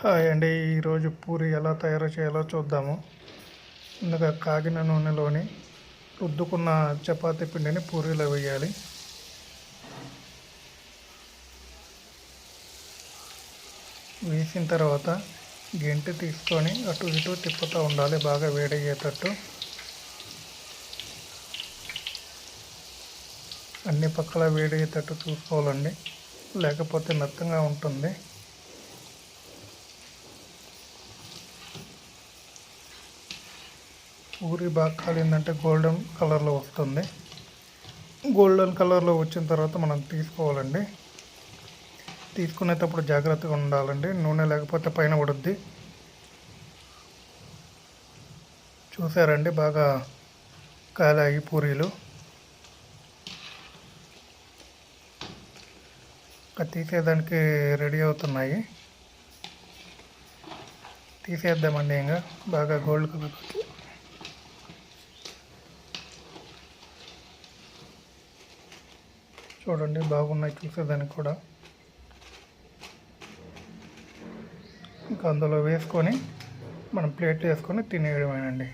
Hi అండి. ఈరోజు పూరి ఎలా తయారు చేయాలో చూద్దాము. ముందుగా కాగిన నూనెలోని రుద్దుకున్న చపాతీ పిండిని పూరీలో వేయాలి. వేసిన తర్వాత గెంటి తీసుకొని అటు ఇటు తిప్పుతూ ఉండాలి, బాగా వేడయ్యేటట్టు. అన్ని పక్కల వేడయ్యేటట్టు చూసుకోవాలండి, లేకపోతే మెత్తగా ఉంటుంది. పూరి బాగా కాలిందంటే గోల్డెన్ కలర్లో వస్తుంది. గోల్డెన్ కలర్లో వచ్చిన తర్వాత మనం తీసుకోవాలండి. తీసుకునేటప్పుడు జాగ్రత్తగా ఉండాలండి, నూనె లేకపోతే పైన పడుద్ది. చూసారండి, బాగా కాలాయి పూరీలు. తీసేదానికి రెడీ అవుతున్నాయి. తీసేద్దామండి. ఇంకా బాగా గోల్డ్ కలర్ చూడండి, బాగున్నాయి చూసేదానికి కూడా. ఇంకా అందులో వేసుకొని మనం ప్లేట్ వేసుకొని తినేయడమేనండి.